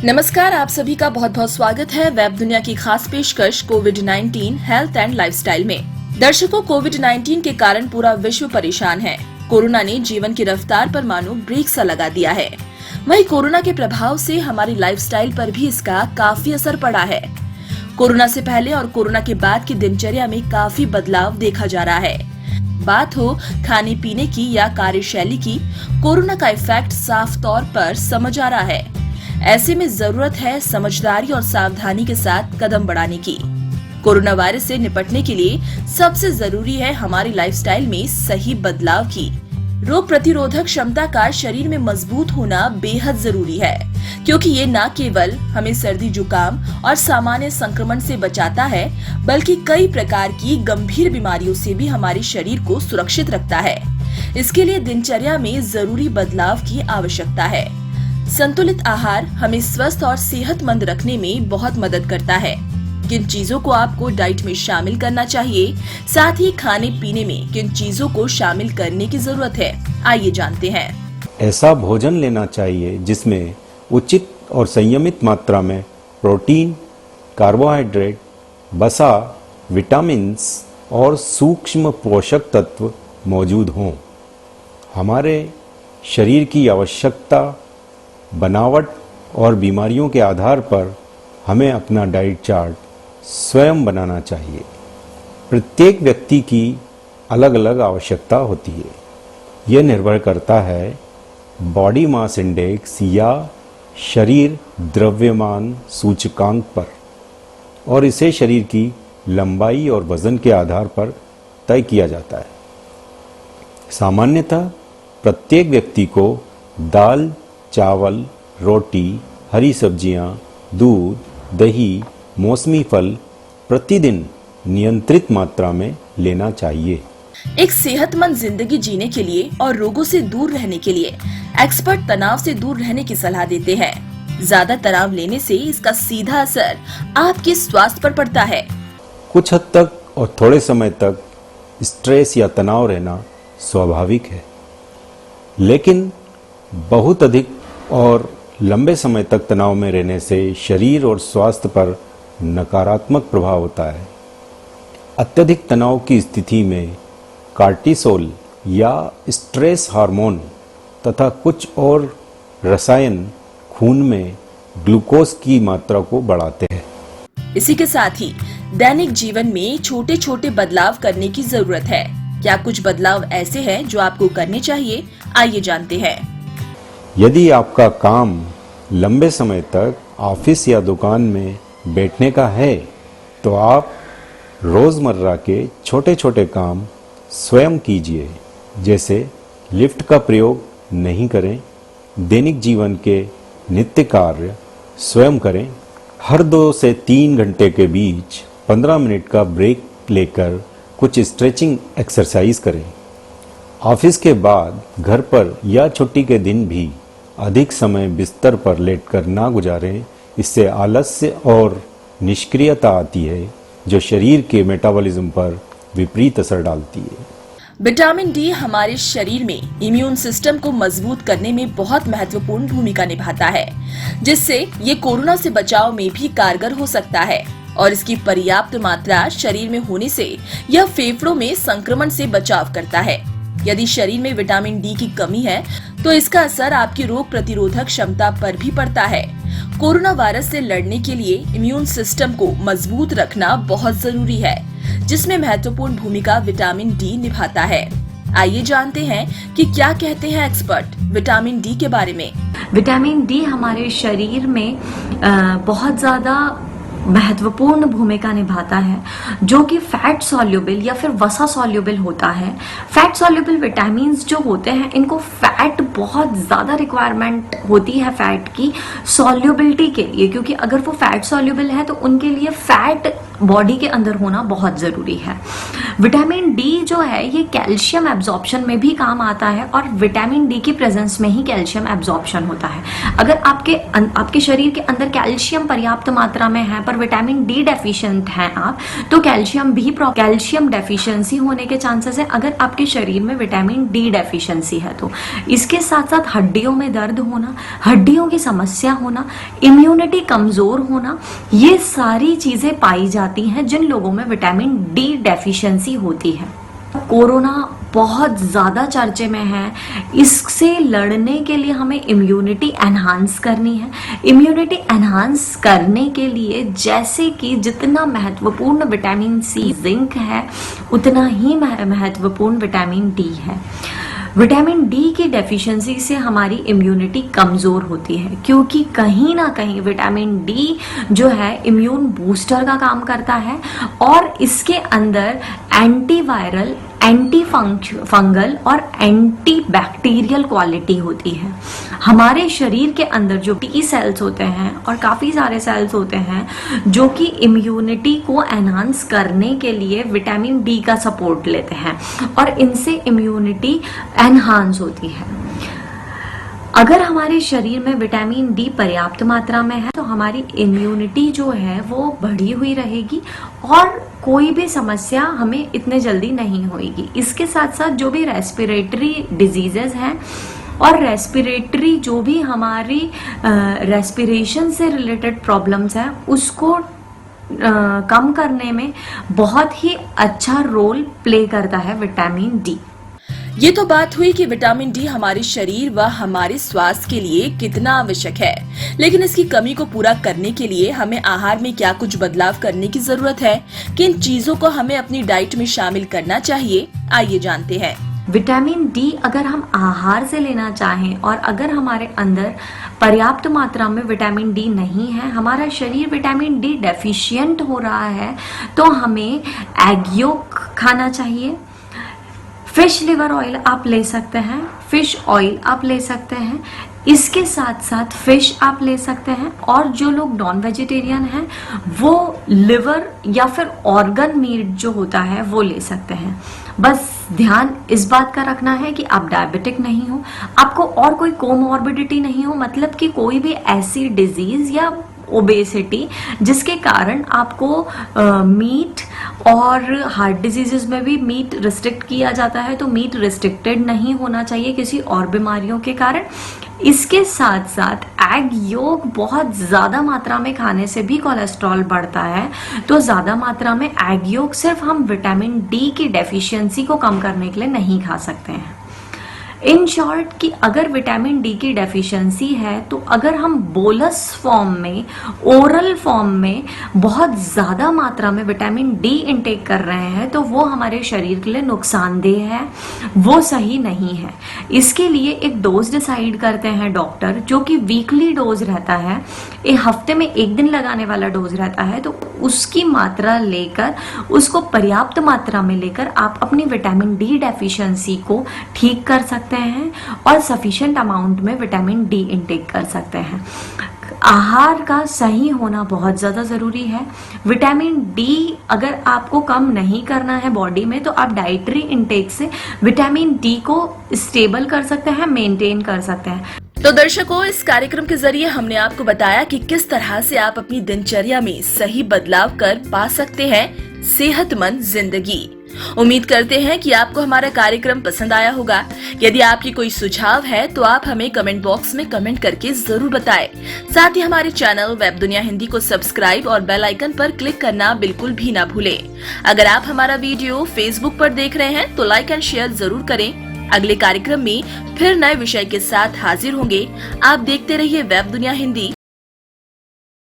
नमस्कार, आप सभी का बहुत बहुत स्वागत है वेब दुनिया की खास पेशकश कोविड-19 हेल्थ एंड लाइफस्टाइल में। दर्शकों, कोविड-19 के कारण पूरा विश्व परेशान है। कोरोना ने जीवन की रफ्तार पर मानो ब्रेक सा लगा दिया है। वहीं कोरोना के प्रभाव से हमारी लाइफस्टाइल पर भी इसका काफी असर पड़ा है। कोरोना से पहले और कोरोना के बाद की दिनचर्या में काफी बदलाव देखा जा रहा है। बात हो खाने पीने की या कार्यशैली की, कोरोना का इफेक्ट साफ तौर पर समझ आ रहा है। ऐसे में जरूरत है समझदारी और सावधानी के साथ कदम बढ़ाने की। कोरोना वायरस से निपटने के लिए सबसे जरूरी है हमारी लाइफस्टाइल में सही बदलाव की। रोग प्रतिरोधक क्षमता का शरीर में मजबूत होना बेहद जरूरी है, क्योंकि ये न केवल हमें सर्दी जुकाम और सामान्य संक्रमण से बचाता है, बल्कि कई प्रकार की गंभीर बीमारियों से भी हमारे शरीर को सुरक्षित रखता है। इसके लिए दिनचर्या में जरूरी बदलाव की आवश्यकता है। संतुलित आहार हमें स्वस्थ और सेहतमंद रखने में बहुत मदद करता है। किन चीजों को आपको डाइट में शामिल करना चाहिए, साथ ही खाने पीने में किन चीजों को शामिल करने की जरूरत है, आइए जानते हैं। ऐसा भोजन लेना चाहिए जिसमें उचित और संयमित मात्रा में प्रोटीन, कार्बोहाइड्रेट, वसा, विटामिन्स और सूक्ष्म पोषक तत्व मौजूद हों। हमारे शरीर की आवश्यकता, बनावट और बीमारियों के आधार पर हमें अपना डाइट चार्ट स्वयं बनाना चाहिए। प्रत्येक व्यक्ति की अलग अलग आवश्यकता होती है। यह निर्भर करता है बॉडी मास इंडेक्स या शरीर द्रव्यमान सूचकांक पर, और इसे शरीर की लंबाई और वजन के आधार पर तय किया जाता है। सामान्यतः प्रत्येक व्यक्ति को दाल, चावल, रोटी, हरी सब्जियां, दूध, दही, मौसमी फल प्रतिदिन नियंत्रित मात्रा में लेना चाहिए। एक सेहतमंद जिंदगी जीने के लिए और रोगों से दूर रहने के लिए एक्सपर्ट तनाव से दूर रहने की सलाह देते हैं। ज्यादा तनाव लेने से इसका सीधा असर आपके स्वास्थ्य पर पड़ता है। कुछ हद तक और थोड़े समय तक स्ट्रेस या तनाव रहना स्वाभाविक है, लेकिन बहुत अधिक और लंबे समय तक तनाव में रहने से शरीर और स्वास्थ्य पर नकारात्मक प्रभाव होता है। अत्यधिक तनाव की स्थिति में कार्टिसोल या स्ट्रेस हार्मोन तथा कुछ और रसायन खून में ग्लूकोज की मात्रा को बढ़ाते हैं। इसी के साथ ही दैनिक जीवन में छोटे छोटे बदलाव करने की जरूरत है। क्या कुछ बदलाव ऐसे हैं जो आपको करने चाहिए, आइए जानते हैं। यदि आपका काम लंबे समय तक ऑफिस या दुकान में बैठने का है, तो आप रोजमर्रा के छोटे छोटे काम स्वयं कीजिए, जैसे लिफ्ट का प्रयोग नहीं करें। दैनिक जीवन के नित्य कार्य स्वयं करें। हर 2 से 3 घंटे के बीच 15 मिनट का ब्रेक लेकर कुछ स्ट्रेचिंग एक्सरसाइज करें। ऑफिस के बाद घर पर या छुट्टी के दिन भी अधिक समय बिस्तर पर लेटकर ना गुजारें। इससे आलस्य और निष्क्रियता आती है, जो शरीर के मेटाबॉलिज्म पर विपरीत असर डालती है। विटामिन डी हमारे शरीर में इम्यून सिस्टम को मजबूत करने में बहुत महत्वपूर्ण भूमिका निभाता है, जिससे ये कोरोना से बचाव में भी कारगर हो सकता है। और इसकी पर्याप्त मात्रा शरीर में होने से यह फेफड़ों में संक्रमण से बचाव करता है। यदि शरीर में विटामिन डी की कमी है, तो इसका असर आपकी रोग प्रतिरोधक क्षमता पर भी पड़ता है। कोरोना वायरस से लड़ने के लिए इम्यून सिस्टम को मजबूत रखना बहुत जरूरी है, जिसमें महत्वपूर्ण भूमिका विटामिन डी निभाता है। आइए जानते हैं कि क्या कहते हैं एक्सपर्ट विटामिन डी के बारे में। विटामिन डी हमारे शरीर में बहुत ज्यादा महत्वपूर्ण भूमिका निभाता है, जो कि फैट सॉल्युबल या फिर वसा सॉल्युबल होता है। फैट सॉल्युबल विटामिन्स जो होते हैं, इनको फैट बहुत ज़्यादा रिक्वायरमेंट होती है फैट की सॉल्युबिलिटी के लिए, क्योंकि अगर वो फैट सॉल्युबल है तो उनके लिए फैट बॉडी के अंदर होना बहुत ज़रूरी है। विटामिन डी जो है ये कैल्शियम एब्जॉर्प्शन में भी काम आता है और विटामिन डी की प्रेजेंस में ही कैल्शियम एब्जॉर्प्शन होता है। अगर आपके शरीर के अंदर कैल्शियम पर्याप्त मात्रा में है पर विटामिन डी डेफिशिएंट हैं आप, तो कैल्शियम डेफिशिएंसी होने के चांसेस है अगर आपके शरीर में विटामिन डी डेफिशिएंसी है तो। इसके साथ साथ हड्डियों में दर्द होना, हड्डियों की समस्या होना, इम्यूनिटी कमजोर होना, ये सारी चीजें पाई जाती हैं जिन लोगों में विटामिन डी डेफिशिएंसी होती है। कोरोना बहुत ज़्यादा चर्चे में है, इससे लड़ने के लिए हमें इम्यूनिटी एनहांस करनी है। इम्यूनिटी एनहांस करने के लिए जैसे कि जितना महत्वपूर्ण विटामिन सी, जिंक है, उतना ही महत्वपूर्ण विटामिन डी है। विटामिन डी की डेफिशिएंसी से हमारी इम्यूनिटी कमज़ोर होती है, क्योंकि कहीं ना कहीं विटामिन डी जो है इम्यून बूस्टर का काम करता है और इसके अंदर एंटीवायरल, एंटी फंगल और एंटी बैक्टीरियल क्वालिटी होती है। हमारे शरीर के अंदर जो टी सेल्स होते हैं और काफ़ी सारे सेल्स होते हैं जो कि इम्यूनिटी को एनहांस करने के लिए विटामिन डी का सपोर्ट लेते हैं और इनसे इम्यूनिटी एनहांस होती है। अगर हमारे शरीर में विटामिन डी पर्याप्त मात्रा में है तो हमारी इम्यूनिटी जो है वो बढ़ी हुई रहेगी और कोई भी समस्या हमें इतने जल्दी नहीं होगी। इसके साथ साथ जो भी रेस्पिरेटरी डिजीजेस हैं और रेस्पिरेटरी जो भी हमारी रेस्पिरेशन से रिलेटेड प्रॉब्लम्स हैं उसको कम करने में बहुत ही अच्छा रोल प्ले करता है विटामिन डी। ये तो बात हुई कि विटामिन डी हमारे शरीर व हमारे स्वास्थ्य के लिए कितना आवश्यक है, लेकिन इसकी कमी को पूरा करने के लिए हमें आहार में क्या कुछ बदलाव करने की जरूरत है, किन चीजों को हमें अपनी डाइट में शामिल करना चाहिए, आइए जानते हैं। विटामिन डी अगर हम आहार से लेना चाहें और अगर हमारे अंदर पर्याप्त मात्रा में विटामिन डी नहीं है, हमारा शरीर विटामिन डी डेफिशिएंट हो रहा है, तो हमें एग योक खाना चाहिए। फिश लिवर ऑयल आप ले सकते हैं, फिश ऑयल आप ले सकते हैं, इसके साथ साथ फिश आप ले सकते हैं और जो लोग नॉन वेजिटेरियन हैं वो लिवर या फिर ऑर्गन मीट जो होता है वो ले सकते हैं। बस ध्यान इस बात का रखना है कि आप डायबिटिक नहीं हो, आपको और कोई कोमॉर्बिडिटी नहीं हो, मतलब कि कोई भी ऐसी डिजीज या ओबेसिटी जिसके कारण आपको मीट और हार्ट डिजीजेस में भी मीट रिस्ट्रिक्ट किया जाता है, तो मीट रिस्ट्रिक्टेड नहीं होना चाहिए किसी और बीमारियों के कारण। इसके साथ साथ एग योक बहुत ज़्यादा मात्रा में खाने से भी कोलेस्ट्रॉल बढ़ता है, तो ज़्यादा मात्रा में एग योक सिर्फ हम विटामिन डी की डेफिशिएंसी को कम करने के लिए नहीं खा सकते हैं। इन शॉर्ट कि अगर विटामिन डी की डेफिशिएंसी है तो अगर हम बोलस फॉर्म में, ओरल फॉर्म में बहुत ज़्यादा मात्रा में विटामिन डी इंटेक कर रहे हैं तो वो हमारे शरीर के लिए नुकसानदेह है, वो सही नहीं है। इसके लिए एक डोज डिसाइड करते हैं डॉक्टर, जो कि वीकली डोज रहता है, एक हफ्ते में एक दिन लगाने वाला डोज रहता है, तो उसकी मात्रा लेकर, उसको पर्याप्त मात्रा में लेकर आप अपनी विटामिन डी डेफिशिएंसी को ठीक कर सकते हैं और सफिशिएंट अमाउंट में विटामिन डी इंटेक कर सकते हैं। आहार का सही होना बहुत ज़्यादा ज़रूरी है। विटामिन डी अगर आपको कम नहीं करना है बॉडी में तो आप डाइटरी इंटेक से विटामिन डी को स्टेबल कर सकते हैं, मेंटेन कर सकते हैं। तो दर्शकों, इस कार्यक्रम के जरिए हमने आपको बताया कि किस तरह से आप अपनी दिनचर्या में सही बदलाव कर पा सकते हैं सेहतमंद जिंदगी। उम्मीद करते हैं कि आपको हमारा कार्यक्रम पसंद आया होगा। यदि आपकी कोई सुझाव है तो आप हमें कमेंट बॉक्स में कमेंट करके जरूर बताएं। साथ ही हमारे चैनल वेब दुनिया हिंदी को सब्सक्राइब और बेल आइकन पर क्लिक करना बिल्कुल भी ना भूलें। अगर आप हमारा वीडियो फेसबुक पर देख रहे हैं तो लाइक एंड शेयर जरूर करें। अगले कार्यक्रम में फिर नए विषय के साथ हाजिर होंगे। आप देखते रहिए वेब दुनिया हिंदी।